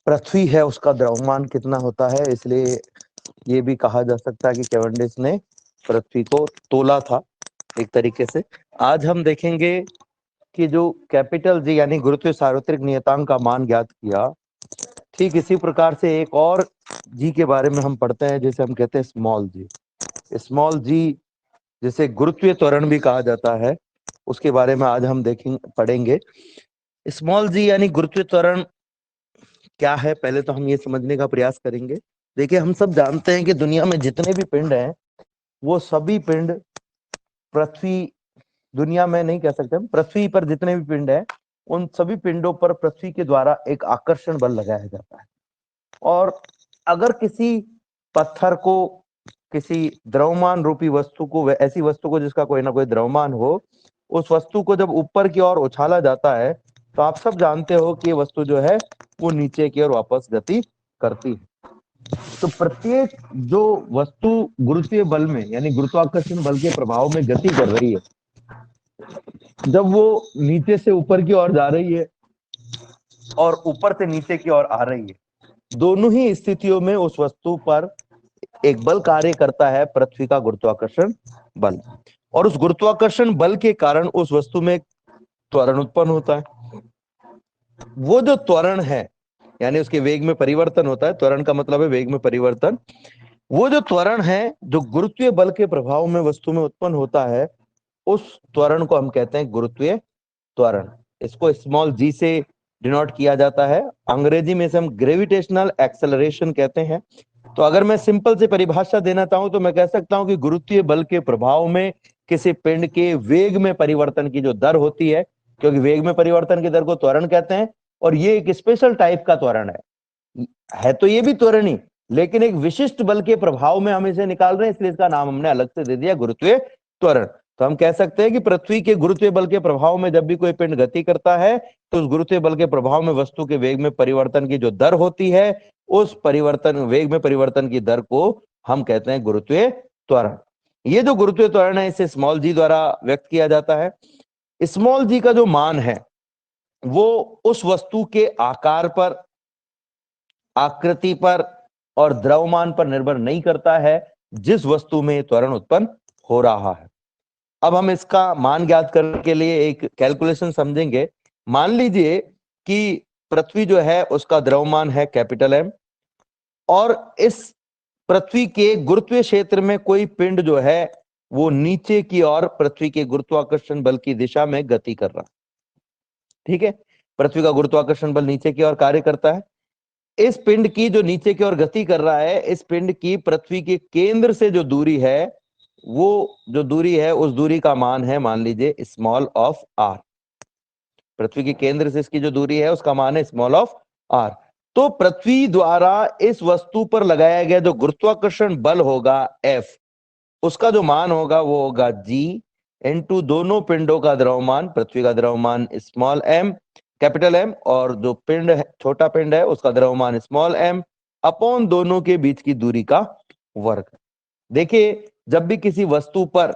पृथ्वी है उसका द्रव्यमान कितना होता है, इसलिए ये भी कहा जा सकता है कि कैवेंडिश ने पृथ्वी को तोला था एक तरीके से। आज हम देखेंगे कि जो कैपिटल जी यानी गुरुत्वीय सार्वत्रिक नियतांक का मान ज्ञात किया, ठीक इसी प्रकार से एक और जी के बारे में हम पढ़ते हैं जिसे हम कहते हैं स्मॉल जी। स्मॉल जी जिसे गुरुत्वीय त्वरण भी कहा जाता है, उसके बारे में आज हम पढ़ेंगे। स्मॉल जी यानी गुरुत्वीय त्वरण क्या है, पहले तो हम ये समझने का प्रयास करेंगे। देखिए, हम सब जानते हैं कि दुनिया में जितने भी पिंड हैं वो सभी पिंड पृथ्वी, दुनिया में नहीं कह सकते हम, पृथ्वी पर जितने भी पिंड हैं उन सभी पिंडों पर पृथ्वी के द्वारा एक आकर्षण बल लगाया जाता है। और अगर किसी पत्थर को, किसी द्रव्यमान रूपी वस्तु को, ऐसी वस्तु को जिसका कोई ना कोई द्रव्यमान हो, उस वस्तु को जब ऊपर की ओर उछाला जाता है तो आप सब जानते हो कि ये वस्तु जो है वो नीचे की ओर वापस गति करती है। तो प्रत्येक जो वस्तु गुरुत्वीय बल में यानी गुरुत्वाकर्षण बल के प्रभाव में गति कर रही है, जब वो नीचे से ऊपर की ओर जा रही है और ऊपर से नीचे की ओर आ रही है, दोनों ही स्थितियों में उस वस्तु पर एक बल कार्य करता है, पृथ्वी का गुरुत्वाकर्षण बल। और उस गुरुत्वाकर्षण बल के कारण उस वस्तु में त्वरण उत्पन्न होता है। वो जो त्वरण है यानी उसके वेग में परिवर्तन होता है, त्वरण का मतलब है वेग में परिवर्तन। वो जो त्वरण है जो गुरुत्वीय बल के प्रभाव में वस्तु में उत्पन्न होता है, उस त्वरण को हम कहते हैं गुरुत्वीय त्वरण। इसको स्मॉल जी से डिनोट किया जाता है, अंग्रेजी में से हम ग्रेविटेशनल एक्सेलरेशन कहते हैं। तो अगर मैं सिंपल से परिभाषा देना चाहूं तो मैं कह सकता हूं कि गुरुत्वीय बल के प्रभाव में किसी पिंड के वेग में परिवर्तन की जो दर होती है, क्योंकि वेग में परिवर्तन की दर को त्वरण कहते हैं, और ये एक स्पेशल टाइप का त्वरण है तो ये भी त्वरण ही, लेकिन एक विशिष्ट बल के प्रभाव में हम इसे निकाल रहे हैं, इसलिए इसका नाम हमने अलग से दे दिया गुरुत्वीय त्वरण। तो हम कह सकते हैं कि पृथ्वी के गुरुत्वीय बल के प्रभाव में जब भी कोई पिंड गति करता है तो उस गुरुत्वीय बल के प्रभाव में वस्तु के वेग में परिवर्तन की जो दर होती है, उस परिवर्तन, वेग में परिवर्तन की दर को हम कहते हैं गुरुत्वीय त्वरण। ये जो गुरुत्वीय त्वरण है इसे स्मॉल जी द्वारा व्यक्त किया जाता है। स्मॉल जी का जो मान है वो उस वस्तु के आकार पर, आकृति पर और द्रव्यमान पर निर्भर नहीं करता है जिस वस्तु में त्वरण उत्पन्न हो रहा है। अब हम इसका मान ज्ञात करने के लिए एक कैलकुलेशन समझेंगे। मान लीजिए कि पृथ्वी जो है उसका द्रव्यमान है कैपिटल एम, और इस पृथ्वी के गुरुत्वीय क्षेत्र में कोई पिंड जो है वो नीचे की ओर पृथ्वी के गुरुत्वाकर्षण बल की दिशा में गति कर रहा है। ठीक है, पृथ्वी का गुरुत्वाकर्षण बल नीचे की ओर कार्य करता है। इस पिंड की जो नीचे की ओर गति कर रहा है, इस पिंड की पृथ्वी के केंद्र से जो दूरी है, वो जो दूरी है उस दूरी का मान है, मान लीजिए स्मॉल ऑफ आर। पृथ्वी के केंद्र से इसकी जो दूरी है उसका मान है स्मॉल ऑफ आर। तो पृथ्वी द्वारा इस वस्तु पर लगाया गया जो गुरुत्वाकर्षण बल होगा एफ, उसका जो मान होगा वो होगा जी इनटू दोनों पिंडों का द्रव्यमान, पृथ्वी का द्रव्यमान स्मॉल एम कैपिटल एम और जो पिंड है, छोटा पिंड है, उसका द्रव्यमान स्मॉल एम, अपॉन दोनों के बीच की दूरी का वर्ग। देखिए, जब भी किसी वस्तु पर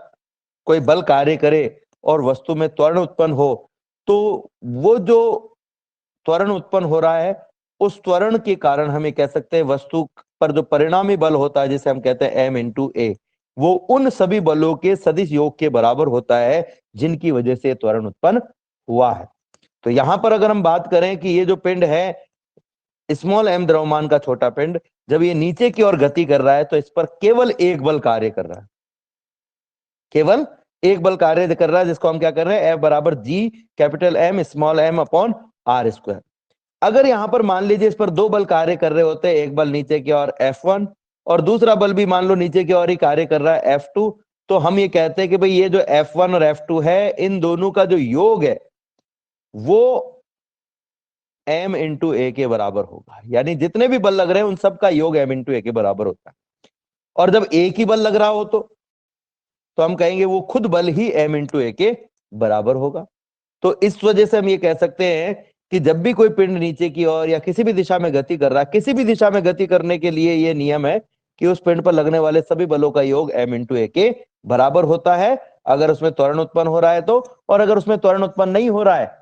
कोई बल कार्य करे और वस्तु में त्वरण उत्पन्न हो, तो वो जो त्वरण उत्पन्न हो रहा है उस त्वरण के कारण हम ये कह सकते हैं वस्तु पर जो परिणामी बल होता है जिसे हम कहते हैं एम इंटू ए, वो उन सभी बलों के सदिश योग के बराबर होता है जिनकी वजह से त्वरण उत्पन्न हुआ है। तो यहां पर अगर हम बात करें कि ये जो पिंड है स्मॉल एम द्रव्यमान का छोटा पिंड, जब ये नीचे की ओर गति कर रहा है तो इस पर केवल एक बल कार्य कर रहा है, केवल एक बल कार्य कर रहा है, जिसको हम क्या कर रहे हैं, एफ बराबर G capital M small m upon R square. अगर यहां पर मान लीजिए इस पर दो बल कार्य कर रहे होते हैं, एक बल नीचे की ओर F1 और दूसरा बल भी मान लो नीचे की ओर ही कार्य कर रहा है F2, तो हम ये कहते हैं कि भाई ये जो F1 और F2 है इन दोनों का जो योग है वो m इंटू ए के बराबर होगा, यानी जितने भी बल लग रहे हैं उन सब का योग m इंटू ए के बराबर होता है। और जब एक ही बल लग रहा हो तो हम कहेंगे वो खुद बल ही m इंटू ए के बराबर होगा। तो इस वजह से हम ये कह सकते हैं कि जब भी कोई पिंड नीचे की ओर या किसी भी दिशा में गति कर रहा है, किसी भी दिशा में गति करने के लिए ये नियम है कि उस पिंड पर लगने वाले सभी बलों का योग m इंटू ए के बराबर होता है, अगर उसमें त्वरण उत्पन्न हो रहा है तो, और अगर उसमें त्वरण उत्पन्न नहीं हो रहा है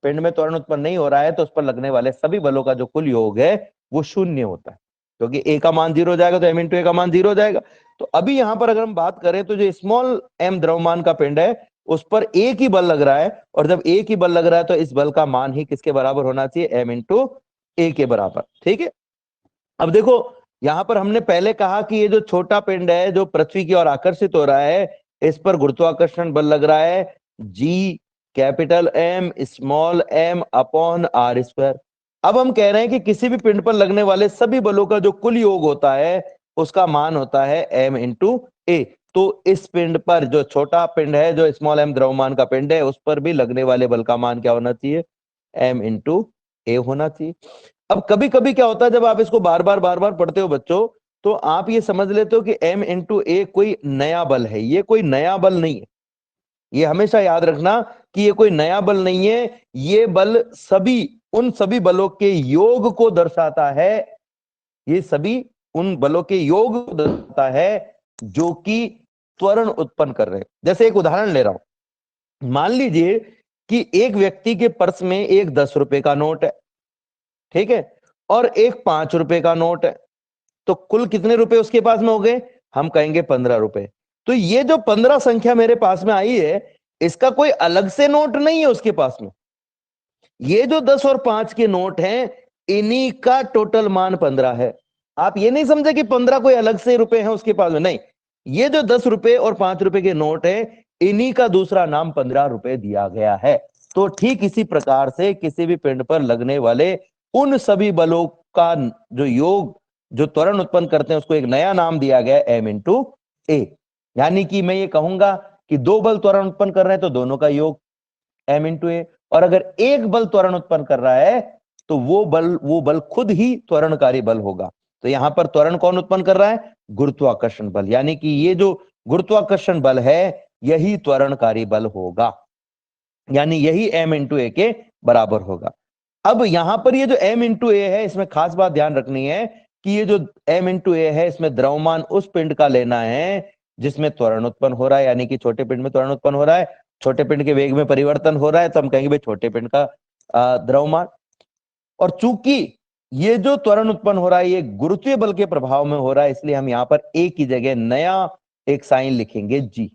पिंड में त्वरण उत्पन्न नहीं हो रहा है तो उस पर लगने वाले सभी बलों का जो कुल योग है वो शून्य होता है, क्योंकि ए का मान 0 हो जाएगा तो m इंटू ए का मान 0 हो जाएगा। तो अभी यहां पर अगर हम बात करें तो जो स्मॉल m द्रव्यमान का पिंड है उस पर एक ही बल लग रहा है, और जब एक ही बल लग रहा है तो इस बल का मान ही किसके बराबर होना चाहिए, m इंटू ए के बराबर। ठीक है, अब देखो यहां पर हमने पहले कहा कि ये जो छोटा पिंड है जो पृथ्वी की ओर आकर्षित हो रहा है, इस पर गुरुत्वाकर्षण बल लग रहा है G capital M small m upon R square. अब हम कह रहे हैं कि किसी भी पिंड पर लगने वाले सभी बलों का जो कुल योग होता है उसका मान होता है m इंटू ए। तो इस पिंड पर, जो छोटा पिंड है, जो स्मॉल एम द्रव्यमान का पिंड है, उस पर भी लगने वाले बल का मान क्या होना चाहिए, m इंटू ए होना चाहिए। अब कभी कभी क्या होता है, जब आप इसको बार बार पढ़ते हो बच्चों, तो आप ये समझ लेते हो कि m इंटू ए कोई नया बल है। ये कोई नया बल नहीं है, ये हमेशा याद रखना कि ये कोई नया बल नहीं है। ये बल उन सभी बलों के योग को दर्शाता है, ये सभी उन बलों के योग को दर्शाता है जो कि त्वरण उत्पन्न कर रहे हैं। जैसे एक उदाहरण ले रहा हूं, मान लीजिए कि एक व्यक्ति के पर्स में एक 10 रुपए का नोट है, ठीक है, और एक 5 रुपए का नोट है, तो कुल कितने रुपए उसके पास में हो गए, हम कहेंगे 15 रुपए। तो ये जो 15 संख्या मेरे पास में आई है, इसका कोई अलग से नोट नहीं है उसके पास में। ये जो 10 और 5 के नोट हैं, इन्हीं का टोटल मान 15 है। आप ये नहीं समझे कि 15 कोई अलग से रुपए हैं उसके पास में, नहीं, ये जो 10 रुपए और 5 रुपए के नोट है, इन्हीं का दूसरा नाम 15 रुपए दिया गया है। तो ठीक इसी प्रकार से किसी भी पिंड पर लगने वाले उन सभी बलों का जो योग, जो त्वरण उत्पन्न करते हैं, उसको एक नया नाम दिया गया है m इंटू ए। यानी कि मैं ये कहूंगा कि दो बल त्वरण उत्पन्न कर रहे हैं तो दोनों का योग m इंटू ए, और अगर एक बल त्वरण उत्पन्न कर रहा है तो वो बल खुद ही त्वरणकारी बल होगा। तो यहां पर त्वरण कौन उत्पन्न कर रहा है, गुरुत्वाकर्षण बल, यानी कि ये जो गुरुत्वाकर्षण बल है यही त्वरणकारी बल होगा, यानी यही m इंटू ए के बराबर होगा। अब यहां पर ये जो m इंटू ए है, इसमें खास बात ध्यान रखनी है कि ये जो m इंटू ए है, इसमें द्रव्यमान उस पिंड का लेना है जिसमें त्वरण उत्पन्न हो रहा है, यानी कि छोटे पिंड में त्वरण उत्पन्न हो रहा है, छोटे पिंड के वेग में परिवर्तन हो रहा है, तो हम कहेंगे भाई छोटे पिंड का द्रव्यमान। और चूंकि ये जो त्वरण उत्पन्न हो रहा है ये गुरुत्वीय बल के प्रभाव में हो रहा है, इसलिए हम यहां पर ए की जगह नया एक साइन लिखेंगे जी।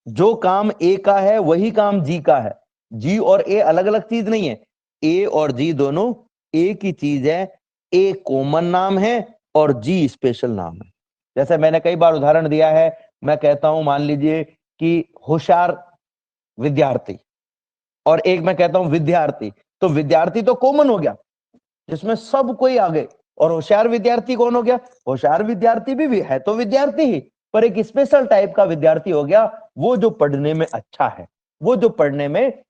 जो काम ए का है वही काम जी का है। जी और ए अलग अलग चीज नहीं है, ए और जी दोनों एक ही चीज है। ए कॉमन नाम है और जी स्पेशल नाम है। जैसे मैंने कई बार उदाहरण दिया है, मैं कहता हूं मान लीजिए कि होशियार विद्यार्थी, और एक मैं कहता हूं विद्यार्थी, तो विद्यार्थी तो कॉमन हो गया जिसमें सब कोई आ गए, और होशियार विद्यार्थी कौन हो गया, होशियार विद्यार्थी भी है तो विद्यार्थी ही, पर एक स्पेशल टाइप का विद्यार्थी हो गया, वो जो पढ़ने में अच्छा है, वो जो पढ़ने में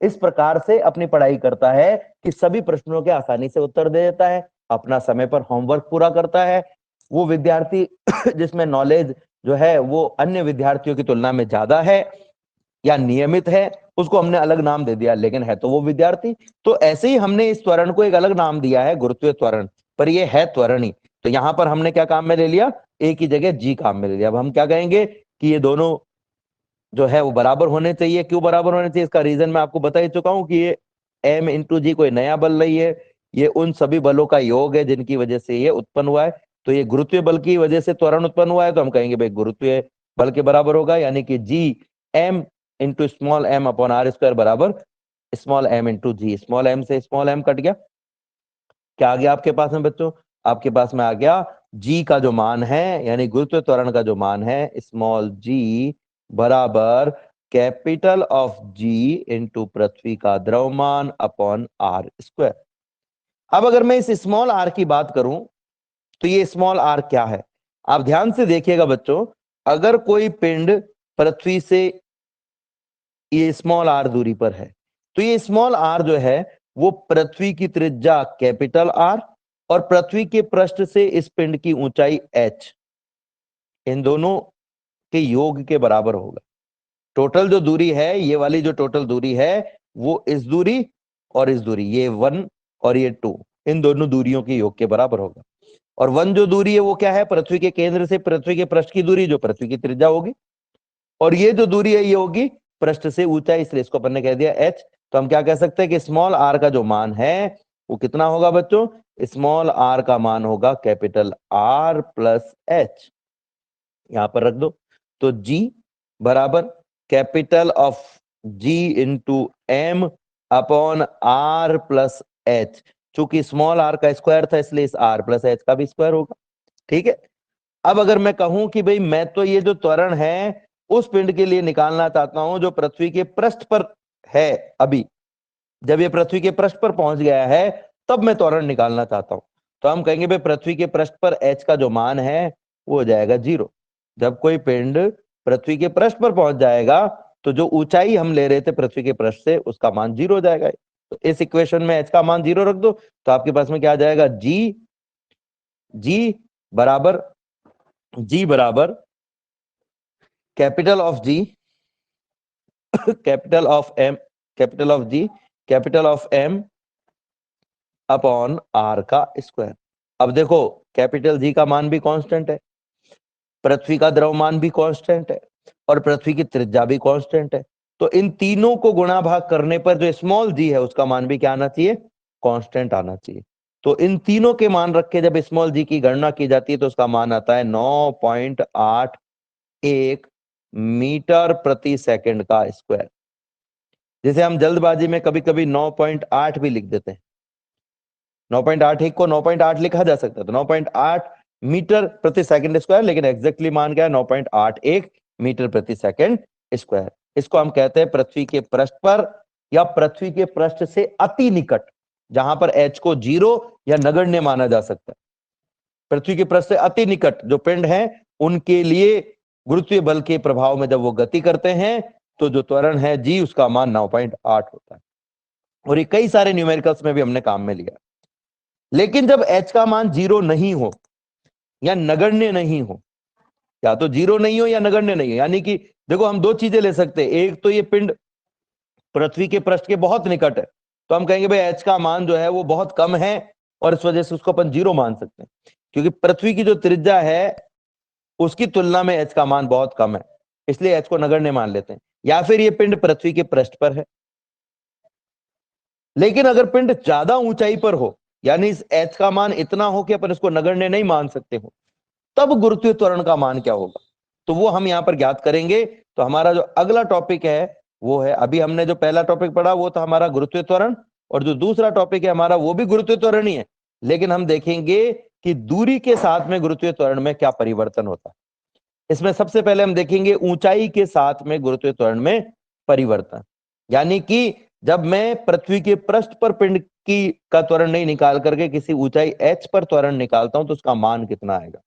इस प्रकार से अपनी पढ़ाई करता है कि सभी प्रश्नों के आसानी से उत्तर दे देता है, अपना समय पर होमवर्क पूरा करता है। वो विद्यार्थी जिसमें नॉलेज जो है वो अन्य विद्यार्थियों की तुलना में ज्यादा है या नियमित है, उसको हमने अलग नाम दे दिया, लेकिन है तो वो विद्यार्थी। तो ऐसे ही हमने इस त्वरण को एक अलग नाम दिया है गुरुत्वीय त्वरण, पर ये है त्वरण ही। तो यहां पर हमने क्या काम में ले लिया, ए की जगह जी काम में ले लिया। अब हम क्या कहेंगे कि ये दोनों जो है वो बराबर होने चाहिए। क्यों बराबर होने चाहिए, इसका रीजन मैं आपको बता ही चुका हूं कि ये m इंटू जी कोई नया बल नहीं है, ये उन सभी बलों का योग है जिनकी वजह से ये उत्पन्न हुआ है। तो ये गुरुत्वीय बल की वजह से त्वरण उत्पन्न हुआ है, तो हम कहेंगे भाई गुरुत्वीय बल के बराबर होगा, यानी कि G m into small m upon R square बराबर small m into G. Small m से स्मॉल m कट गया, क्या आ गया आपके पास में बच्चों, आपके पास में आ गया g का जो मान है, यानी गुरुत्वीय त्वरण का जो मान है स्मॉल g बराबर कैपिटल ऑफ जी इंटू पृथ्वी का द्रव्यमान अपॉन आर स्क्वायर। अब अगर मैं इस स्मॉल आर की बात करूं तो ये स्मॉल आर क्या है, आप ध्यान से देखिएगा बच्चों। अगर कोई पिंड पृथ्वी से ये स्मॉल आर दूरी पर है, तो ये स्मॉल आर जो है वो पृथ्वी की त्रिज्या कैपिटल आर और पृथ्वी के पृष्ठ से इस पिंड की ऊंचाई h, इन दोनों के योग के बराबर होगा। टोटल जो दूरी है, ये वाली जो टोटल दूरी है वो इस दूरी और इस दूरी, ये 1 और ये 2, इन दोनों दूरियों के योग के बराबर होगा। और 1 जो दूरी है वो क्या है, पृथ्वी के केंद्र से पृथ्वी के पृष्ठ की दूरी, जो पृथ्वी की त्रिज्या होगी, और ये जो दूरी है ये होगी पृष्ठ से ऊंचाई, इसलिए इसको अपन ने कह दिया h। तो हम क्या कह सकते हैं कि स्मॉल r का जो मान है वो कितना होगा बच्चों? स्मॉल r का मान होगा कैपिटल R प्लस h। यहां पर रख दो। तो g बराबर capital of g into m upon r plus h। चूंकि स्मॉल r का स्क्वायर था इसलिए इस r प्लस h का भी स्क्वायर होगा। ठीक है। अब अगर मैं कहूं कि भाई मैं तो ये जो त्वरण है उस पिंड के लिए निकालना चाहता हूं जो पृथ्वी के पृष्ठ पर है, अभी जब ये पृथ्वी के पृष्ठ पर पहुंच गया है तब मैं त्वरण निकालना चाहता हूं, तो हम कहेंगे भाई पृथ्वी के पृष्ठ पर h का जो मान है वो हो जाएगा 0। जब कोई पिंड पृथ्वी के पृष्ठ पर पहुंच जाएगा तो जो ऊंचाई हम ले रहे थे पृथ्वी के पृष्ठ से उसका मान 0 हो जाएगा। तो इस इक्वेशन में h का मान 0 रख दो तो आपके पास में क्या आ जाएगा? g बराबर capital of g capital of m capital of g capital of m upon r का स्क्वायर। अब देखो कैपिटल g का मान भी कांस्टेंट है, पृथ्वी का द्रव्यमान भी कांस्टेंट है और पृथ्वी की त्रिज्या भी कांस्टेंट है। तो इन तीनों को गुणा भाग करने पर जो स्मॉल g है उसका मान भी क्या आना चाहिए? कांस्टेंट आना चाहिए। तो इन तीनों के मान रख के जब स्मॉल g की गणना की जाती है तो उसका मान आता है 9.81 मीटर प्रति सेकंड का स्क्वायर, जिसे हम जल्दबाजी में कभी कभी 9.8 भी लिख देते हैं। 9.81 को 9.8 लिखा जा सकता है, तो 9.8 मीटर प्रति सेकंड स्क्वायर, लेकिन एग्जैक्टली मान क्या है? 9.81 मीटर प्रति सेकंड स्क्वायर। इसको हम कहते हैं पृथ्वी के पृष्ठ पर या पृथ्वी के पृष्ठ से अति निकट, जहां पर h को 0 या नगण्य माना जा सकता है। पृथ्वी के पृष्ठ से अति निकट जो पिंड हैं उनके लिए गुरुत्वीय बल के प्रभाव में जब वो गति करते हैं तो जो त्वरण है g उसका मान 9.8 होता है। और ये कई सारे न्यूमेरिकल्स में भी हमने काम में लिया। लेकिन जब h का मान 0 नहीं हो या नगण्य नहीं हो, या तो 0 नहीं हो या नगण्य नहीं हो, यानी कि देखो हम दो चीजें ले सकते हैं। एक तो ये पिंड पृथ्वी के पृष्ठ के बहुत निकट है तो हम कहेंगे भाई h का मान जो है वो बहुत कम है और इस वजह से उसको अपन 0 मान सकते हैं, क्योंकि पृथ्वी की जो त्रिज्या है उसकी तुलना में h का मान बहुत कम है, इसलिए h को नगण्य मान लेते हैं। या फिर ये पिंड पृथ्वी के पृष्ठ पर है, लेकिन अगर पिंड ज्यादा ऊंचाई पर हो, यानी इस h का मान इतना हो कि अपन इसको नगण्य नहीं मान सकते हो, तब गुरुत्वीय त्वरण का मान क्या होगा, तो वो हम यहां पर ज्ञात करेंगे। तो हमारा जो अगला टॉपिक है वो है, अभी हमने जो पहला टॉपिक पढ़ा वो था हमारा गुरुत्वीय त्वरण, और जो दूसरा टॉपिक है हमारा वो भी गुरुत्वीय त्वरण ही है, लेकिन हम देखेंगे कि दूरी के साथ में गुरुत्वीय त्वरण में क्या परिवर्तन होता है। इसमें सबसे पहले हम देखेंगे ऊंचाई के साथ में गुरुत्वीय त्वरण में परिवर्तन, यानी कि जब मैं पृथ्वी के पृष्ठ पर पिंड की का त्वरण नहीं निकाल करके किसी ऊंचाई h पर त्वरण निकालता हूं तो उसका मान कितना आएगा।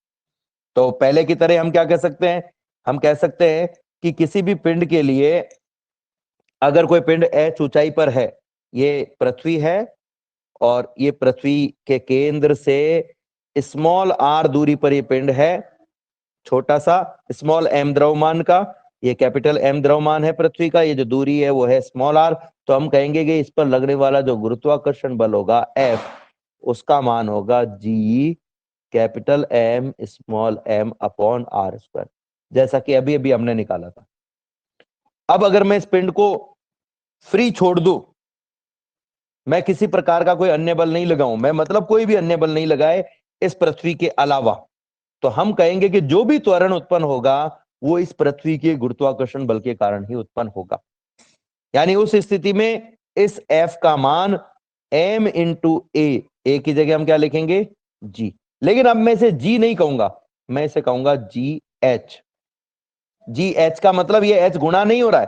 तो पहले की तरह हम क्या कह सकते हैं? हम कह सकते हैं कि किसी भी पिंड के लिए अगर कोई पिंड h ऊंचाई पर है, ये पृथ्वी है और ये पृथ्वी के केंद्र से स्मॉल r दूरी पर ये पिंड है, छोटा सा स्मॉल m द्रव्यमान का, ये कैपिटल M द्रव्यमान है पृथ्वी का, ये जो दूरी है वो है स्मॉल r। तो हम कहेंगे कि इस पर लगने वाला जो गुरुत्वाकर्षण बल होगा F, उसका मान होगा G capital M small m upon r square, जैसा कि अभी अभी हमने निकाला था। अब अगर मैं इस पिंड को फ्री छोड़ दूं, मैं किसी प्रकार का कोई अन्य बल नहीं लगाऊं, मैं मतलब कोई भी अन्य बल नहीं लगाए इस पृथ्वी के अलावा, तो हम कहेंगे कि जो भी त्वरण उत्पन्न होगा वो इस पृथ्वी के गुरुत्वाकर्षण बल के कारण ही उत्पन्न होगा। यानी उस स्थिति में इस F का मान m इंटू ए की जगह हम क्या लिखेंगे? G। लेकिन अब मैं इसे G नहीं कहूंगा, मैं इसे कहूंगा GH। GH का मतलब ये H गुणा नहीं हो रहा है,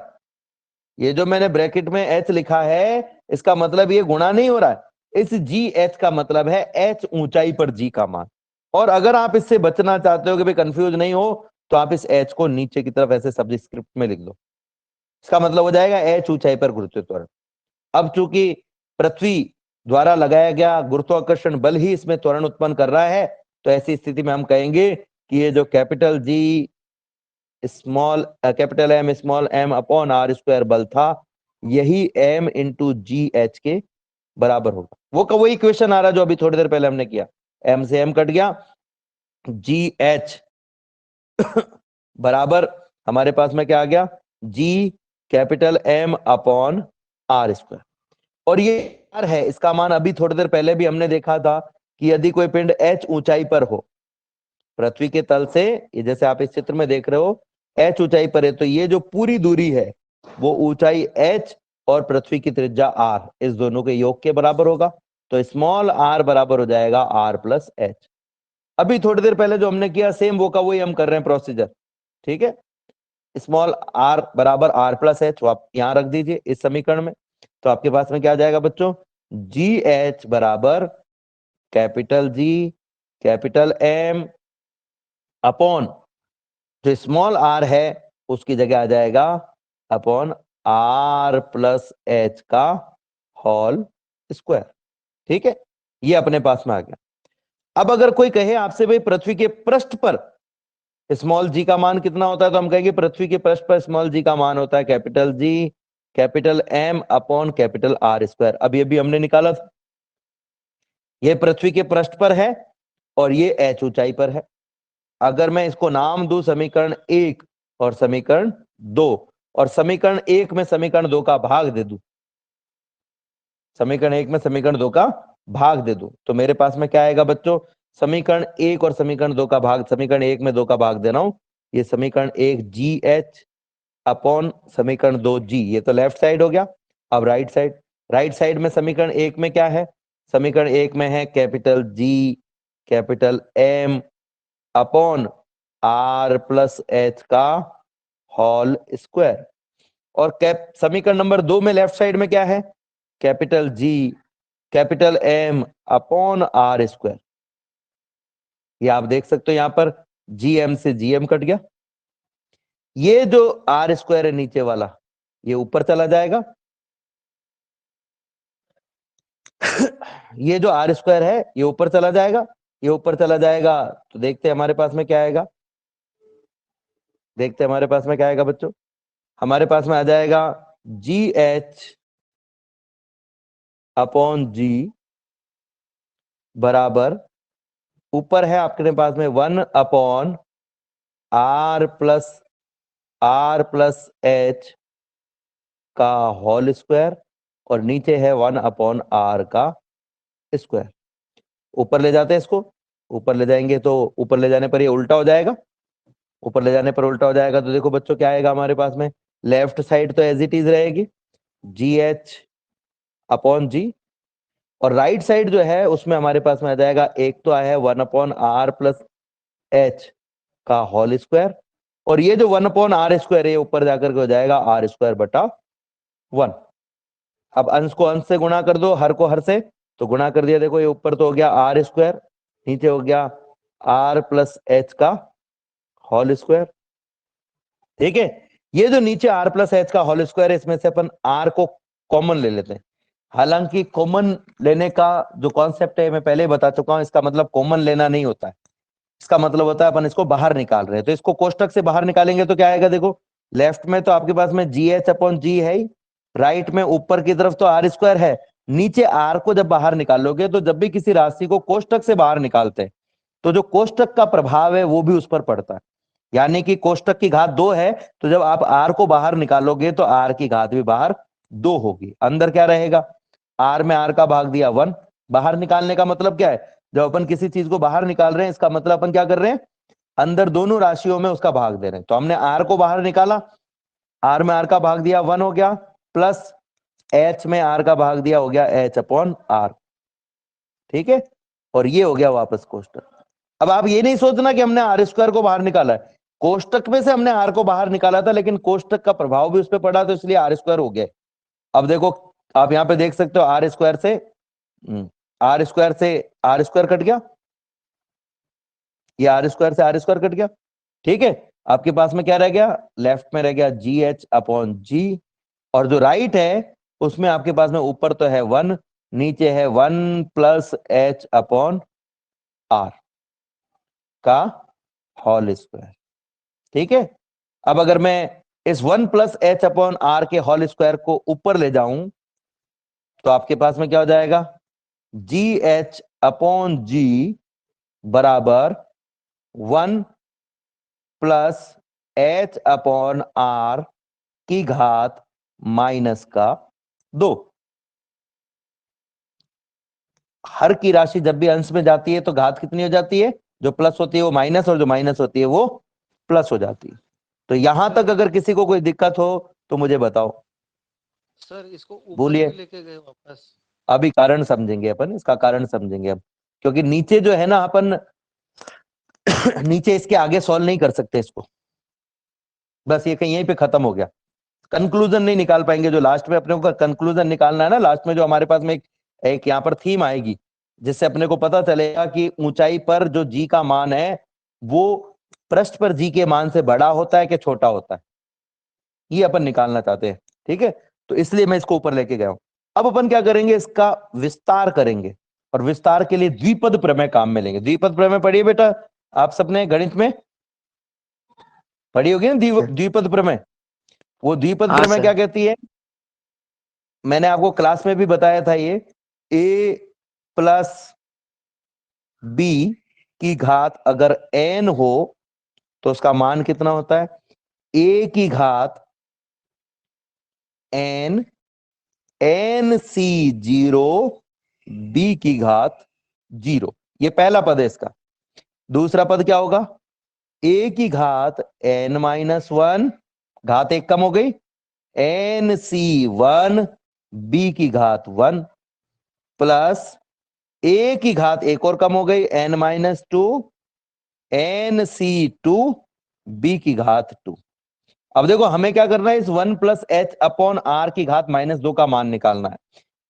ये जो मैंने ब्रैकेट में H लिखा है इसका मतलब ये गुणा नहीं हो रहा है। इस GH का मतलब है H ऊंचाई पर G का मान। और अगर आप इससे बचना चाहते हो कि भाई कंफ्यूज नहीं हो, तो आप इस H को नीचे की तरफ ऐसे सब्स्क्रिप्ट में लिख दो, इसका मतलब हो जाएगा H ऊंचाई पर गुरुत्वीय त्वरण। अब चूंकि पृथ्वी द्वारा लगाया गया गुरुत्वाकर्षण बल ही इसमें त्वरण उत्पन्न कर रहा है, तो ऐसी स्थिति में हम कहेंगे कि ये जो capital G small capital M small m upon r square बल था, यही m इंटू GH के बराबर होगा। वो वही इक्वेशन आ रहा जो अभी थोड़ी देर पहले हमने किया, m से m कट गया, GH बराबर हमारे पास में क्या आ गया? G capital M upon R square. और ये आर है, इसका मान अभी थोड़ी देर पहले भी हमने देखा था कि यदि कोई पिंड एच ऊंचाई पर हो पृथ्वी के तल से, ये जैसे आप इस चित्र में देख रहे हो एच ऊंचाई पर है, तो ये जो पूरी दूरी है वो ऊंचाई एच और पृथ्वी की त्रिज्या आर, इस दोनों के योग के बराबर होगा। तो स्मॉल आर बराबर हो जाएगा आर प्लस एच। अभी थोड़ी देर पहले जो हमने किया सेम वो का वही हम कर रहे हैं प्रोसीजर, ठीक है। स्मॉल आर बराबर आर प्लस एच, आप यहां रख दीजिए इस समीकरण में। तो आपके पास में क्या आ जाएगा बच्चों, जी एच बराबर capital G capital M upon जो स्मॉल आर है उसकी जगह आ जाएगा अपॉन आर प्लस एच का होल स्क्वायर, ठीक है। ये अपने पास में आ गया। अब अगर कोई कहे आपसे भाई पृथ्वी के पृष्ठ पर स्मॉल जी का मान कितना होता है, तो हम कहेंगे पृथ्वी के पृष्ठ पर स्मॉल जी का मान होता है capital G capital M upon capital R square. अब ये भी हमने निकाला था, ये पृथ्वी के पृष्ठ पर है और ये एच ऊंचाई पर है। अगर मैं इसको नाम दूं समीकरण 1 और समीकरण 2, और समीकरण 1 में समीकरण 2 का भाग दे दूं, समीकरण 1 में समीकरण 2 का भाग दे दूं, तो मेरे पास में क्या आएगा बच्चों, समीकरण 1 और समीकरण 2 का भाग, समीकरण 1 में 2 का भाग दे रहा हूं, ये समीकरण 1 जी एच अपॉन समीकरण 2 जी, ये तो लेफ्ट साइड हो गया। अब राइट साइड में समीकरण 1 में क्या है, समीकरण 1 में है capital G capital M upon R plus H का होल स्क्वायर। और समीकरण नंबर 2 में लेफ्ट साइड में क्या है, capital G capital M upon R square. ये आप देख सकते हो यहां पर जीएम से जीएम कट गया, ये जो आर स्क्वायर है नीचे वाला ये ऊपर चला जाएगा, ये जो आर स्क्वायर है ये ऊपर चला जाएगा, ये ऊपर चला जाएगा। तो देखते हैं हमारे पास में क्या आएगा, देखते हैं हमारे पास में क्या आएगा बच्चों, हमारे पास में आ जाएगा जी एच अपॉन जी बराबर, ऊपर है आपके पास में 1 अपॉन आर प्लस एच का होल स्क्वायर, और नीचे है 1 अपॉन आर का स्क्वायर। ऊपर ले जाते हैं इसको, ऊपर ले जाएंगे तो ऊपर ले जाने पर ये उल्टा हो जाएगा, ऊपर ले जाने पर उल्टा हो जाएगा। तो देखो बच्चों क्या आएगा हमारे पास में, लेफ्ट साइड तो एज इट इज रहेगी जी एच अपॉन जी, और राइट साइड जो है उसमें हमारे पास में आ जाएगा, एक तो आया है 1 अपॉन आर प्लस एच का होल स्क्वायर, और ये जो 1 अपॉन आर स्क्वायर है ऊपर जाकर के हो जाएगा आर स्क्वायर बटा 1। अब अंश को अंश से गुणा कर दो, हर को हर से, तो गुणा कर दिया, देखो ये ऊपर तो हो गया आर स्क्वायर, नीचे हो गया आर प्लस एच का होल स्क्वायर, ठीक है। ये जो नीचे आर प्लस एच का होल स्क्वायर है इसमें से अपन आर को कॉमन ले लेते हैं। हालांकि कॉमन लेने का जो कॉन्सेप्ट है मैं पहले ही बता चुका हूं, इसका मतलब कॉमन लेना नहीं होता है, इसका मतलब होता है अपन इसको बाहर निकाल रहे हैं। तो इसको कोष्टक से बाहर निकालेंगे तो क्या आएगा, देखो लेफ्ट में तो आपके पास में जी एच अपॉन जी है ही, राइट में ऊपर की तरफ तो आर स्क्वायर है, नीचे आर को जब बाहर निकालोगे तो जब भी किसी राशि को कोष्टक से बाहर निकालते हैं तो जो कोष्टक का प्रभाव है वो भी उस पर पड़ता है। यानी कि कोष्टक की घात 2 है, तो जब आप आर को बाहर निकालोगे तो आर की घात भी बाहर 2 होगी। अंदर क्या रहेगा, आर में आर का भाग दिया 1, बाहर निकालने का मतलब क्या है, जब अपन किसी चीज को बाहर निकाल रहे हैं इसका मतलब अपन क्या कर रहे हैं, अंदर दोनों राशियों में उसका भाग दे रहे हैं। तो हमने आर को बाहर निकाला, आर में आर का भाग दिया 1 हो गया, प्लस एच में आर का भाग दिया हो गया एच अपॉन आर, ठीक है। और ये हो गया वापस कोष्टक। अब आप ये नहीं सोचना कि हमने आर स्क्वायर को बाहर निकाला है, कोष्टक में से हमने आर को बाहर निकाला था लेकिन कोष्टक का प्रभाव भी उस पर पड़ा तो इसलिए आर स्क्वायर हो गया। अब देखो आप यहां पे देख सकते हो आर स्क्वायर से आर स्क्वायर कट गया, ये आर स्क्वायर कट गया, ठीक है। आपके पास में क्या रह गया, लेफ्ट में रह गया जी एच अपॉन जी, और जो राइट है उसमें आपके पास में ऊपर तो है 1, नीचे है 1 प्लस एच अपॉन आर का होल स्क्वायर, ठीक है। अब अगर मैं इस 1 प्लस एच अपॉन आर के होल स्क्वायर को ऊपर ले जाऊं तो आपके पास में क्या हो जाएगा, जी एच अपॉन जी बराबर 1 प्लस एच अपॉन आर की घात -2। हर की राशि जब भी अंश में जाती है तो घात कितनी हो जाती है, जो प्लस होती है वो माइनस, और जो माइनस होती है वो प्लस हो जाती है। तो यहां तक अगर किसी को कोई दिक्कत हो तो मुझे बताओ। सर इसको ऊपर बोलिए। क्यों लेके गए वापस? अभी कारण समझेंगे अपन, इसका कारण समझेंगे अब, क्योंकि नीचे जो है ना अपन नीचे इसके आगे सॉल्व नहीं कर सकते इसको, बस ये कहीं यहीं पे खत्म हो गया। कंक्लूजन नहीं निकाल पाएंगे, जो लास्ट में अपने को कंक्लूजन निकालना है ना, लास्ट में जो हमारे पास में एक यहाँ पर थीम आएगी, जिससे अपने को पता चलेगा कि ऊंचाई पर जो जी का मान है वो पृष्ठ पर जी के मान से बड़ा होता है कि छोटा होता है, ये अपन निकालना चाहते हैं। ठीक है, तो इसलिए मैं इसको ऊपर लेके गया हूं। अब अपन क्या करेंगे, इसका विस्तार करेंगे, और विस्तार के लिए द्विपद प्रमेय काम में लेंगे। द्विपद प्रमेय पढ़िए बेटा, आप सबने गणित में पढ़ी होगी ना द्विपद प्रमेय। वो द्विपद हाँ प्रमेय सर। क्या कहती है, मैंने आपको क्लास में भी बताया था, ये a प्लस बी की घात अगर n हो तो उसका मान कितना होता है, a की घात n, n c 0, b की घात 0। ये पहला पद है इसका। दूसरा पद क्या होगा, a की घात n माइनस 1, घात एक कम हो गई, n c 1, b की घात 1, प्लस a की घात एक और कम हो गई, n minus 2, n c 2, b की घात 2। अब देखो हमें क्या करना है, इस 1 प्लस एच अपॉन आर की घात -2 का मान निकालना है।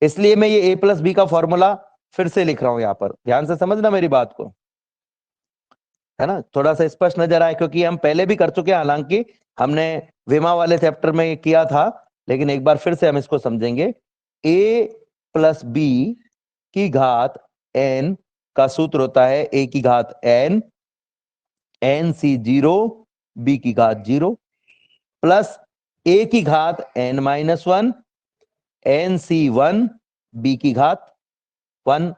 इसलिए मैं ये a प्लस बी का फॉर्मूला फिर से लिख रहा हूं, यहां पर ध्यान से समझना मेरी बात को, है ना, थोड़ा सा स्पष्ट नजर आए, क्योंकि हम पहले भी कर चुके हैं, हालांकि हमने विमा वाले चैप्टर में किया था, लेकिन एक बार फिर से हम इसको समझेंगे। a प्लस बी की घात n का सूत्र होता है a की घात n, n c 0, b की घात 0, प्लस a की घात n minus 1, n c 1, b की घात 1,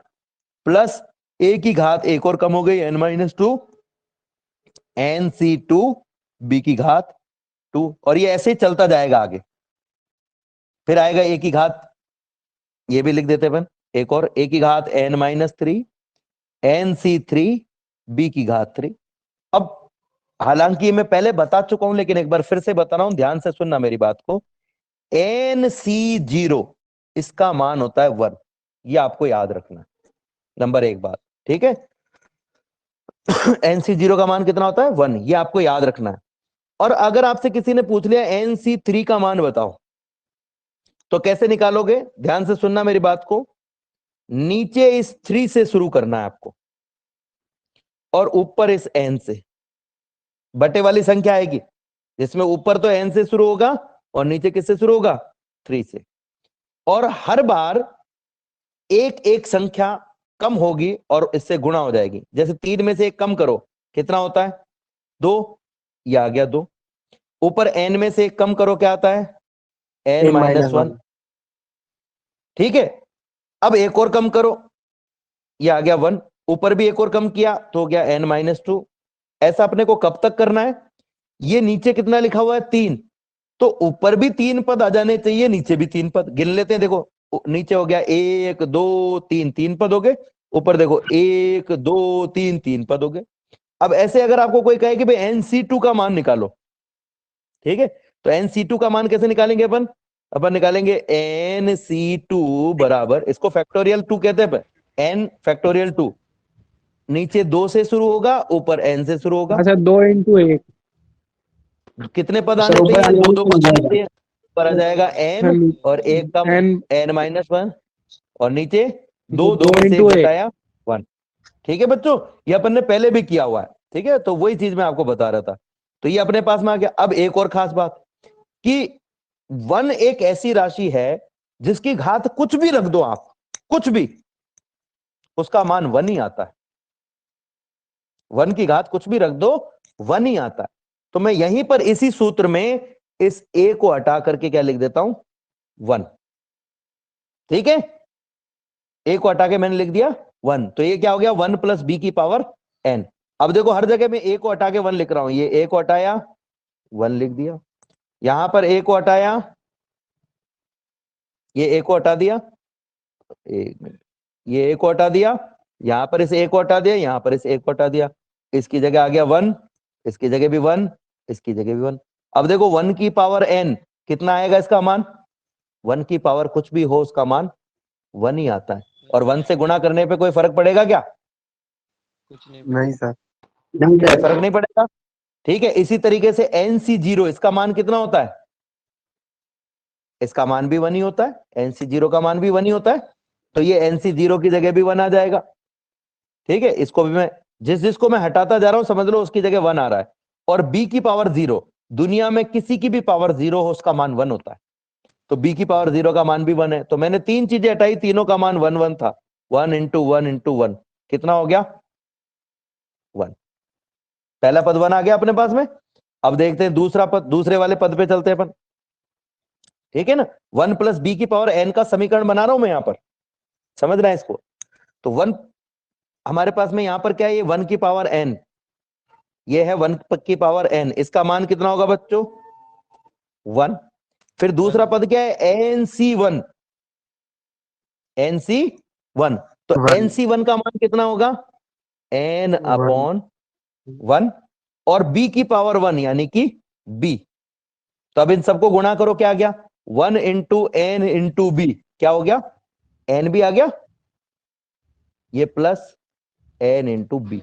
प्लस a की घात एक और कम हो गई, n minus 2, n c 2, b की घात 2, और ये ऐसे ही चलता जाएगा आगे। फिर आएगा a की घात, ये भी लिख देते अपन, एक और a की घात n minus 3, n c 3, b की घात 3। अब हालांकि मैं पहले बता चुका हूं, लेकिन एक बार फिर से बता रहा हूं, ध्यान से सुनना मेरी बात को। n c 0 इसका मान होता है 1, ये आपको याद रखना है, नंबर एक बात। ठीक है, n c 0 का मान कितना होता है, 1, ये आपको याद रखना है। और अगर आपसे किसी ने पूछ लिया n c 3 का मान बताओ, तो कैसे निकालोगे, ध्यान से सुनना मेरी बात को। नीचे इस 3 से शुरू करना है आपको, और ऊपर इस n से, बटे वाली संख्या आएगी जिसमें ऊपर तो n से शुरू होगा और नीचे किससे शुरू होगा, 3 से। और हर बार एक एक संख्या कम होगी और इससे गुणा हो जाएगी। जैसे 3 में से एक कम करो, कितना होता है, 2, ये आ गया 2। ऊपर n में से एक कम करो, क्या आता है, n माइनस 1। ठीक है, अब एक और कम करो, ये आ गया 1। ऊपर भी एक और कम किया तो हो गया n माइनस 2। ऐसा अपने को कब तक करना है, ये नीचे कितना लिखा हुआ है, 3, तो ऊपर भी 3 पद आ जाने चाहिए, नीचे भी 3 पद। गिन लेते हैं, देखो नीचे हो गया 1 2 3, 3 पद हो गए। ऊपर देखो 1 2 3, 3 पद हो गए। अब ऐसे अगर आपको कोई कहे कि भाई NC2 का मान निकालो, ठीक है, तो NC2 का मान कैसे निकालेंगे अपन, अपन निकालेंगे NC2 बराबर, इसको फैक्टोरियल 2 कहते हैं, n फैक्टोरियल 2, नीचे 2 से शुरू होगा, ऊपर n से शुरू होगा। अच्छा, 2 × 1। कितने पद आने सर ऊपर चाहिए, वाले दो में दो तो पद आने जाएगा। चाहिए। ऊपर आ जाएगा n, और एक कम n n माइनस 1, और नीचे तो 2, 2 दो में से एक इंटू एक घटाया 1। ठीक है बच्चों, ये अपन ने पहले भी किया हुआ है। ठीक है, तो वही चीज मैं आपको बता रहा था, तो ये अपने पास में आ गया। अब एक और खास बात, कि 1 एक ऐसी राशि है जिसकी घात कुछ भी रख दो आप, कुछ भी, उसका मान 1 ही आता है। 1 की घात कुछ भी रख दो, 1 ही आता है। तो मैं यहीं पर इसी सूत्र में इस a को हटा करके क्या लिख देता हूं, 1। ठीक है, a को हटा के मैंने लिख दिया 1, तो ये क्या हो गया, 1 प्लस b की पावर n। अब देखो हर जगह में a को हटा के 1 लिख रहा हूं, ये a को हटाया 1 लिख दिया, यहां पर ए को हटाया, ये ए को हटा दिया, एक मिनट, ये ए को हटा दिया, यहां पर इस ए को हटा दिया, यहां पर इस ए को हटा दिया, इसकी जगह आ गया 1, इसकी जगह भी 1, इसकी जगह भी 1। अब देखो 1 की पावर n कितना आएगा इसका मान, 1 की पावर कुछ भी हो उसका मान 1 ही आता है, और 1 से गुणा करने पे कोई फर्क पड़ेगा क्या? कुछ नहीं नहीं सर। कोई फर्क नहीं पड़ेगा। ठीक है, इसी तरीके से NC0 इसका मान कितना होता है, इसका मान भी 1 ही होता है, NC0 का मान भी 1 ही होता है, तो ये NC0 की जगह भी 1 आ जाएगा। ठीक है, इसको भी मैं जिसको मैं हटाता जा रहा हूं समझ लो उसकी जगह 1 आ रहा है। और b की पावर 0, दुनिया में किसी की भी पावर 0 हो उसका मान 1 होता है, तो b की पावर 0 का मान भी 1 है। तो मैंने 3 चीजें हटाई, तीनों का मान 1 1 था, 1 इंटू 1 इंटू 1 कितना हो गया 1। पहला पद 1 आ गया अपने पास में। अब देखते हैं दूसरा पद, दूसरे वाले पद पे चलते हैं अपन। ठीक है ना, 1 प्लस बी की पावर n का समीकरण बना रहा हूं मैं यहां पर, समझ रहे हैं इसको। तो 1 हमारे पास में यहां पर क्या है, ये 1 की पावर n, ये है 1 की पावर n, इसका मान कितना होगा बच्चों 1। फिर दूसरा पद क्या है NC1, NC1, तो One. NC1 का मान कितना होगा n अपॉन 1, और b की पावर 1 यानी कि b। तो अब इन सबको गुणा करो, क्या आ गया 1 इंटू एन इंटू बी, क्या हो गया n भी आ गया, ये प्लस n इंटू बी,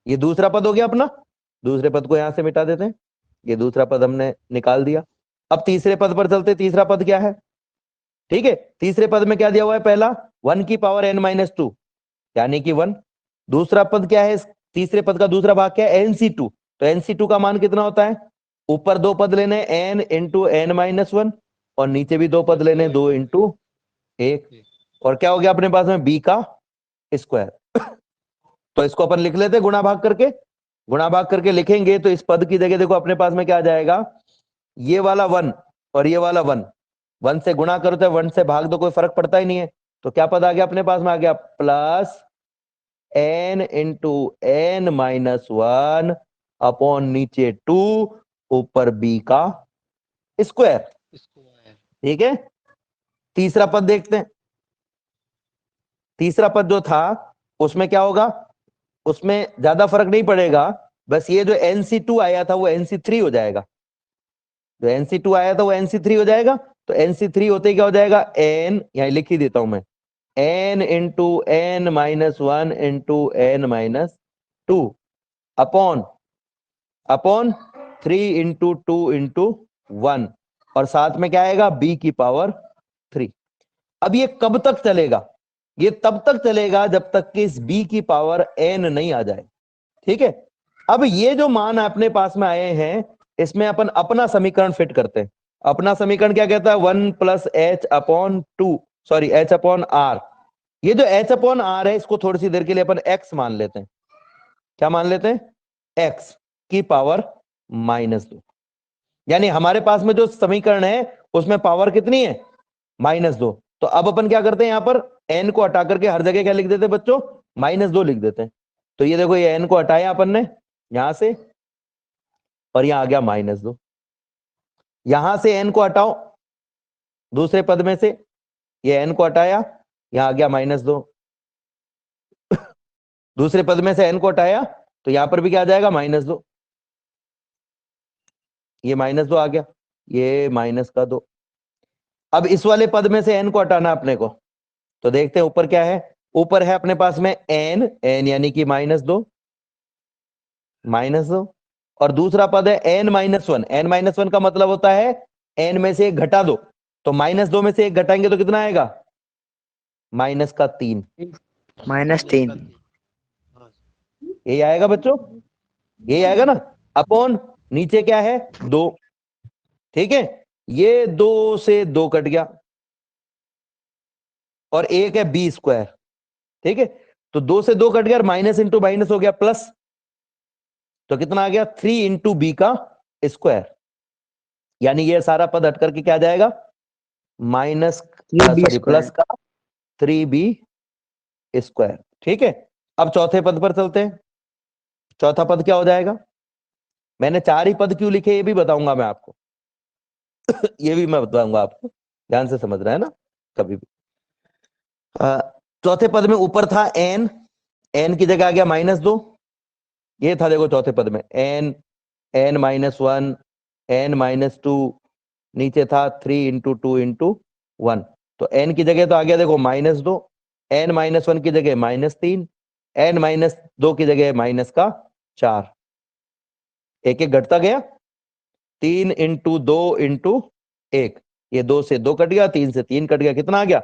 ये दूसरा पद हो गया अपना। दूसरे पद को यहां से मिटा देते हैं, ये दूसरा पद हमने निकाल दिया। अब तीसरे पद पर चलते, तीसरा पद क्या है, ठीक है, तीसरे पद में क्या दिया हुआ है, पहला 1 की पावर n-2 यानी कि 1। दूसरा पद क्या है, तीसरे पद का दूसरा भाग क्या है NC2, तो NC2 का मान कितना होता है, ऊपर दो पद लेने n इंटू n-1, और नीचे भी दो पद लेने 2 इंटू 1, और क्या हो गया अपने पास में b का स्क्वायर। तो इसको अपन लिख लेते गुणा भाग करके, गुणा भाग करके लिखेंगे तो इस पद की जगह देखो अपने पास में क्या आ जाएगा, ये वाला 1 और ये वाला 1, 1 से गुणा करो तो 1 से भाग दो, कोई फर्क पड़ता ही नहीं है। तो क्या पद आ गया अपने पास में, आ गया plus n into n-1 upon नीचे 2 ऊपर b का स्क्वायर। ठीक है, तीसरा पद देखते हैं। तीसरा पद जो था उसमें क्या होगा, उसमें ज्यादा फर्क नहीं पड़ेगा, बस ये जो NC2 आया था वो NC3 हो जाएगा, जो NC2 आया था वो NC3 हो जाएगा। तो NC3 होते क्या हो जाएगा, n यहां लिख ही देता हूं मैं, n into n-1 into n-2 upon 3 into 2 into 1, और साथ में क्या आएगा b की पावर 3। अब ये कब तक चलेगा, ये तब तक चलेगा जब तक कि इस b की पावर n नहीं आ जाए। ठीक है, अब ये जो मान अपने पास में आए हैं इसमें अपन अपना समीकरण फिट करते हैं। अपना समीकरण क्या कहता है, 1 plus H upon 2, sorry h upon R. ये जो h अपॉन आर है इसको थोड़ी सी देर के लिए अपन x मान लेते हैं। क्या मान लेते हैं, x की पावर -2, यानी हमारे पास में जो समीकरण है उसमें पावर कितनी है -2। तो अब अपन क्या करते हैं, यहां पर n को हटा करके हर जगह क्या लिख देते हैं बच्चों, -2 लिख देते हैं। तो ये देखो ये n को हटाया अपन ने यहां से, और यहां आ गया -2। यहां से n को हटाओ दूसरे पद में से, ये n को हटाया, यहां आ गया -2। दूसरे पद में से n को हटाया तो यहां पर भी क्या आ जाएगा -2, ये -2 आ गया, ये -2। अब इस वाले पद में से n को हटाना अपने को, तो देखते हैं ऊपर क्या है। ऊपर है अपने पास में n यानी कि -2, और दूसरा पद है n-1। n-1 का मतलब होता है n में से एक घटा दो, तो -2 में से एक घटाएंगे तो कितना आएगा, -3। -3। यही आएगा बच्चों, यही आएगा ना, अपॉन नीचे क्या है 2। ठीक है, ये 2 से 2 कट गया, और एक है b स्क्वायर। ठीक है, तो 2 से 2 कट गया, माइनस इंटू माइनस हो गया प्लस, तो कितना आ गया 3 इंटू बी का स्क्वायर, यानी ये सारा पद हट करके क्या आ जाएगा, सॉरी प्लस का 3b स्क्वायर। ठीक है, अब चौथे पद पर चलते हैं। चौथा पद क्या हो जाएगा, मैंने 4 ही पद क्यों लिखे ये भी बताऊंगा मैं आपको। ये भी मैं बताऊंगा आपको, ध्यान से समझ रहे हैं ना कभी भी। चौथे पद में ऊपर था n, n की जगह आ गया -2, ये था देखो चौथे पद में n, n-1, n-2, नीचे था 3 × 2 × 1, तो n की जगह तो आ गया देखो -2, n-1 की जगह -3, n-2 की जगह -4, एक एक घटता गया, 3 × 2 × 1, ये 2 से 2 कट गया, 3 से 3 कट गया, कितना आ गया?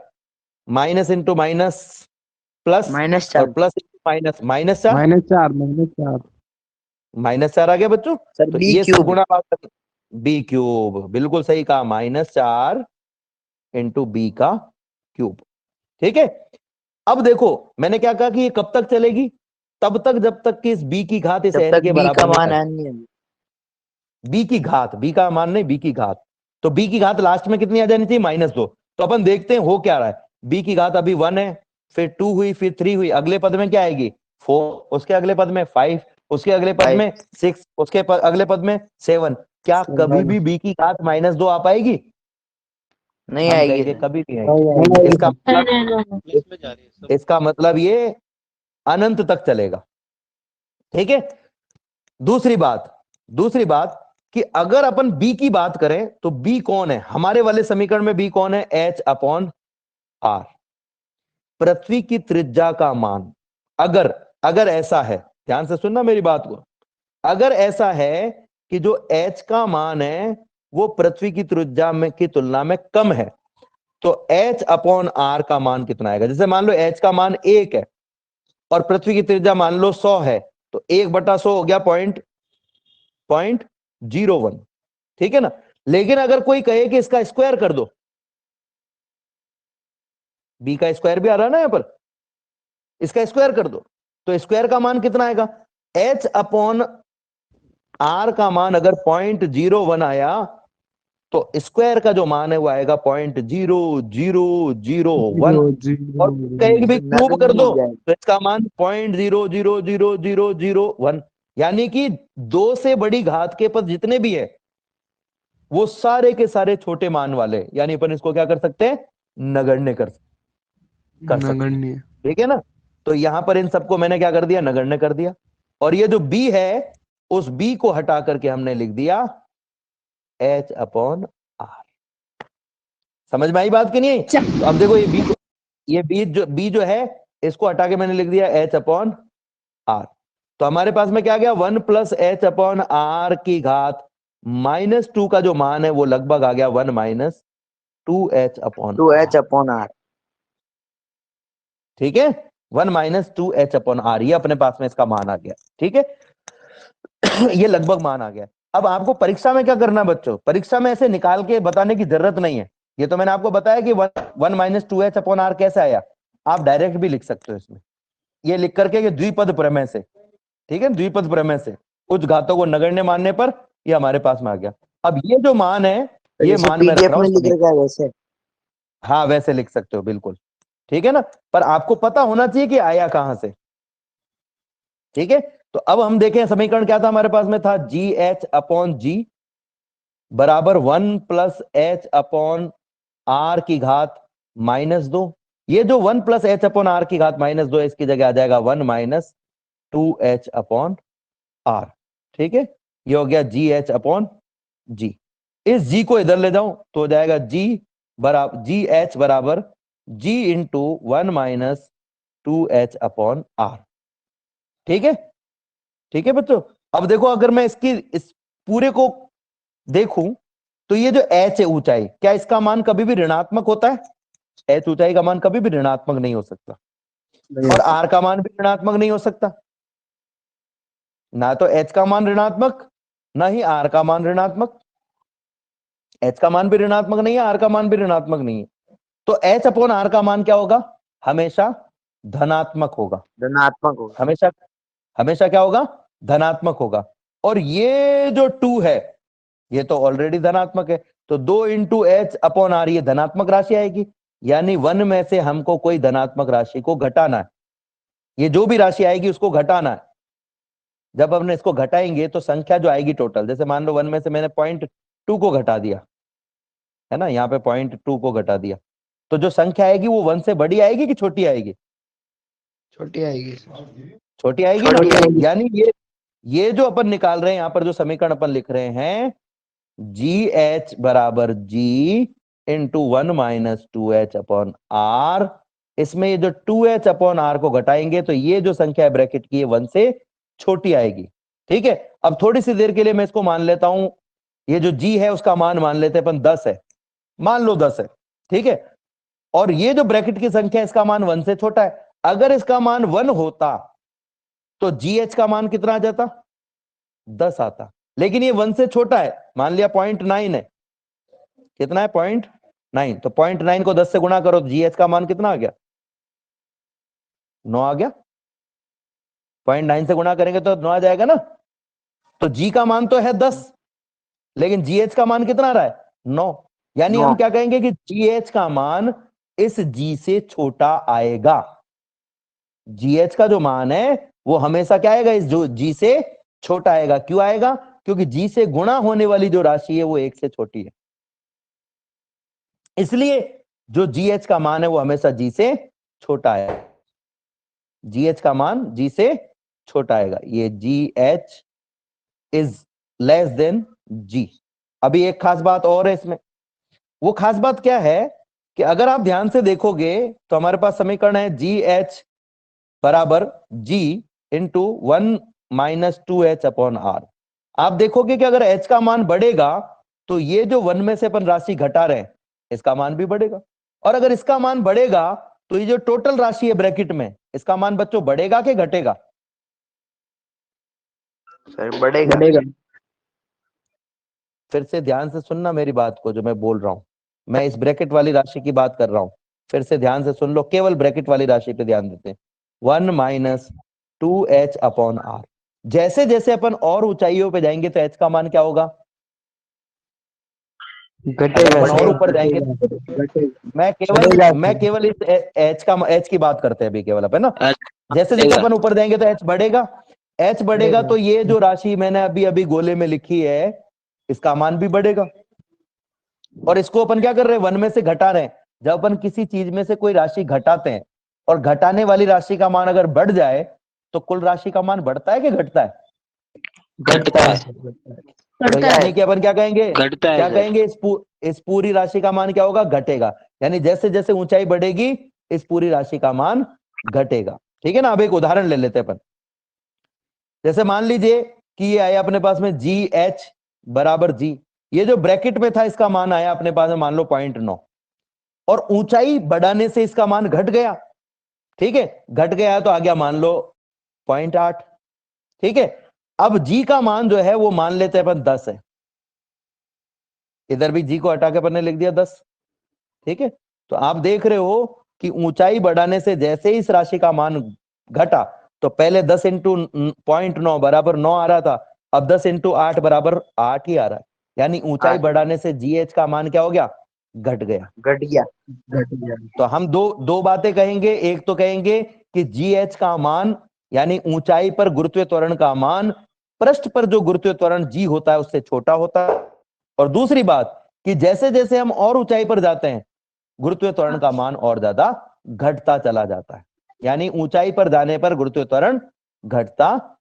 माइनस इंटू माइनस प्लस, और -4 प्लस माइनस -4, -4 आ गया बच्चों। सर, तो बी ये क्यूब। सरगुणा बात, बी क्यूब, बिल्कुल सही कहा, -4 × बी का क्यूब। ठीक है, अब देखो मैंने क्या कहा कि ये कब तक चलेगी? तब तक जब तक कि इस बी की घात इस जब एन तक के बी बराबर का नहीं मान आए। n नहीं है। बी की घात, बी का मान नहीं, बी की घात, तो बी की घात लास्ट में कितनी आ जानी चाहिए? -2। तो अपन देखते हैं हो क्या रहा है। बी की घात अभी 1 है, फिर 2 हुई, फिर 3 हुई, अगले पद में क्या आएगी? 4, उसके अगले पद में 5, उसके अगले पद में 6, उसके अगले पद में 7। क्या कभी भी बी की घात -2 आ पाएगी? नहीं हम आएगी कहेंगे सर। कभी नहीं आएगी। इसका मतलब, प्लस में जा रही है सब। इसका मतलब ये अनंत तक चलेगा। ठीक है, दूसरी बात कि अगर अपन b की बात करें तो b कौन है हमारे वाले समीकरण में? b कौन है? h/r, पृथ्वी की त्रिज्या का मान। अगर ऐसा है, ध्यान से सुनना मेरी बात को, अगर ऐसा है कि जो h का मान है वो पृथ्वी की त्रिज्या में की तुलना में कम है, तो h/r का मान कितना आएगा? जैसे मान लो h का मान 1 है और पृथ्वी की त्रिज्या मान लो 100 है, तो 1/100 हो गया 0.01, ठीक है ना। लेकिन अगर कोई कहे कि इसका स्क्वायर कर दो, बी का स्क्वायर भी आ रहा है ना यहां पर, इसका स्क्वायर कर दो, तो स्क्वायर का मान कितना आएगा? h/r का मान अगर 0.01 आया तो स्क्वायर का जो मान है वो आएगा 0.0001। और कहेगी भाई क्यूब कर नगण्य दो, हो जाएगा। तो इसका मान 0.0000001, यानी कि 2 से बड़ी घात के पद जितने भी है वो सारे के सारे छोटे मान वाले, यानी अपन इसको क्या कर सकते हैं? नगण्य कर सकते हैं। ठीक है ना, तो यहां पर इन सबको मैंने क्या कर दिया? नगण्य कर दिया। और ये जो b है उस b को हटा करके हमने लिख दिया h/r। समझ में आई बात कि नहीं? तो अब देखो ये b जो है इसको हटा के मैंने लिख दिया h/r। तो हमारे पास में क्या गया? 1 + h/r की घात -2 का जो मान है वो लगभग आ गया 1 - 2h/r। 2h/r। ठीक है, 1 - 2h/r, ये अपने पास में इसका मान आ गया। ठीक है, ये लगभग मान आ गया। अब आपको परीक्षा में क्या करना बच्चों? परीक्षा में ऐसे निकाल के बताने की जरूरत नहीं है। ये तो मैंने आपको बताया कि 1 - 2h/r कैसे आया, आप डायरेक्ट भी लिख सकते हो इसमें, ये लिख करके कि द्विपद प्रमेय से, ठीक है, द्विपद प्रमेय से उच्च घातों को नगण्य मानने पर ये हमारे पास में आ गया। अब ये जो मान है, तो ये जैसे मान मैं रख पीडीएफ रहा हूं में लिख सभी, रखा है वैसे। हाँ वैसे लिख सकते हो बिल्कुल, ठीक है ना, पर आपको पता होना चाहिए कि आया कहां से। ठीक है, तो अब हम देखें समीकरण क्या था हमारे पास में? था GH/G बराबर 1 + h/r की घात -2। ये जो 1 + h/r की घात -2 है, इसकी जगह आ जाएगा 1 - 2h/r। ठीक है, ये हो गया GH/G। इस G को इधर ले जाऊं तो हो जाएगा GH बराबर G × 1 - 2h/r। ठीक है, ठीक है बच्चों। अब देखो अगर मैं इस पूरे को देखूं तो ये जो h है ऊंचाई, क्या इसका मान कभी भी ऋणात्मक होता है? h ऊंचाई का मान कभी भी ऋणात्मक नहीं हो सकता, और r का मान भी ऋणात्मक नहीं हो सकता। ना तो h का मान ऋणात्मक, ना ही r का मान ऋणात्मक। h का मान भी ऋणात्मक नहीं है, r का मान भी ऋणात्मक नहीं है, तो h/r का मान क्या होगा? हमेशा धनात्मक होगा। धनात्मक होगा। हमेशा हमेशा क्या होगा? धनात्मक होगा। और ये जो 2 है ये तो ऑलरेडी धनात्मक है, तो 2 × h/r ये धनात्मक राशि आएगी, यानी 1 में से हमको कोई धनात्मक राशि को घटाना है। ये जो भी राशि आएगी उसको घटाना है। जब हमने इसको घटाएंगे तो संख्या जो आएगी टोटल, जैसे मान लो 1 में से मैंने 0.2 को घटा दिया, है ना, यहाँ पे 0.2 को घटा दिया, तो जो संख्या आएगी वो 1 से बड़ी आएगी कि छोटी आएगी? छोटी आएगी। छोटी आएगी ना। यानी ये जो अपन निकाल रहे हैं यहाँ पर, जो समीकरण अपन लिख रहे हैं, GH बराबर G into 1 minus 2H upon R, इसमें ये जो 2H अपॉन R को घटाएंगे तो ये जो संख्या है ब्रैकेट की, ये 1 से छोटी आएगी। ठीक है, अब थोड़ी सी देर के लिए मैं इसको मान लेता हूं, ये जो G है उसका मान मान लेते हैं अपन 10 है, मान लो 10 है। ठीक है, और ये जो ब्रैकेट की संख्या है इसका मान 1 से छोटा है। अगर इसका मान 1 होता तो GH का मान कितना आ जाता? 10 आता, लेकिन ये 1 से छोटा है, मान लिया 0.9 है। कितना है? 0.9। तो 0.9 को 10 से गुणा करो तो GH का मान कितना आ गया? 9 आ गया। 0.9 से गुणा करेंगे तो 9 आ जाएगा ना। तो G का मान तो है 10, लेकिन GH का मान कितना आ रहा है? 9। यानी 9। हम क्या कहेंगे कि GH का मान इस G से छोटा आएगा। GH का जो मान है वो हमेशा क्या आएगा? इस जो G से छोटा आएगा। क्यों आएगा? क्योंकि G से गुणा होने वाली जो राशि है वो 1 से छोटी है, इसलिए जो GH का मान है वो हमेशा G से छोटा है। GH का मान G से छोटा आएगा। ये GH is less than G। अभी एक खास बात और है इसमें। वो खास बात क्या है कि अगर आप ध्यान से देखोगे तो हमारे पास समीकरण है GH बराबर G into 1 minus 2H upon R। आप देखोगे कि अगर H का मान बढ़ेगा तो ये जो 1 में से अपन राशि घटा रहे हैं इसका मान भी बढ़ेगा, और अगर इसका मान बढ़ेगा तो ये जो टोटल राशि है ब्रैकेट में, इसका मान बच्चों बढ़ेगा कि घटेगा? सर बढ़ेगा। फिर से ध्यान से सुनना मेरी बात को, जो मैं बोल रहा हूं, मैं इस ब्रैकेट वाली राशि की बात कर रहा हूं। फिर से ध्यान से सुन लो, केवल ब्रैकेट वाली राशि पे ध्यान देते हैं। 1 माइनस 2H अपॉन R। जैसे जैसे अपन और ऊंचाइयों पे जाएंगे तो H का मान क्या होगा? अगर अपन और ऊपर जाएंगे, मैं केवल इस H की बात करते हैं अभी केवल अपन ना। जैसे जैसे अपन ऊपर जाएंगे तो H बढ़ेगा। H बढ़ेगा तो ये जो राशि मैंने अभी अभी गोले में लिखी है इसका मान भी बढ़ेगा। और इसको अपन क्या कर रहे हैं? 1 में से घटा रहे हैं। जब अपन किसी चीज में से कोई राशि घटाते हैं और घटाने वाली राशि का मान अगर बढ़ जाए तो कुल राशि का मान बढ़ता है कि घटता है? घटता है। तो यानी कि अपन क्या कहेंगे? घटता है क्या सर। कहेंगे? इस पूरी राशि का मान क्या होगा? घटेगा। यानी जैसे जैसे ऊंचाई बढ़ेगी इस पूरी राशि का मान घटेगा। ठीक है ना। अब एक उदाहरण ले लेते हैं अपन। जैसे मान लीजिए कि ये आया अपने पास में GH बराबर G, ये जो ब्रैकेट में था इसका मान आया अपने पास में मान लो 0.9, और ऊंचाई बढ़ाने से इसका मान घट गया। ठीक है, घट गया तो आ गया मान लो 0.8। ठीक है, अब G का मान जो है वो मान लेते हैं अपन 10 है। इधर भी G को हटा के अपन ने लिख दिया 10। ठीक है, तो आप देख रहे हो कि ऊंचाई बढ़ाने से जैसे ही इस राशि का मान घटा तो पहले 10 इंटू 0.9 बराबर 9 आ रहा था, अब 10 इंटू 8 बराबर 8 ही आ रहा है। यानी ऊंचाई बढ़ाने से GH का मान क्या हो गया? घट गया। घट गया। तो हम दो बातें कहेंगे। एक तो कहेंगे कि GH का मान यानी ऊंचाई पर गुरुत्वीय त्वरण का मान पृष्ठ पर जो गुरुत्वीय त्वरण G होता है उससे छोटा होता है। और दूसरी बात कि जैसे जैसे हम और ऊंचाई पर जाते हैं गुरुत्वीय त्वरण का मान और ज्यादा घटता चला जाता है। यानी ऊंचाई पर जाने पर गुरुत्वीय त्वरण घटता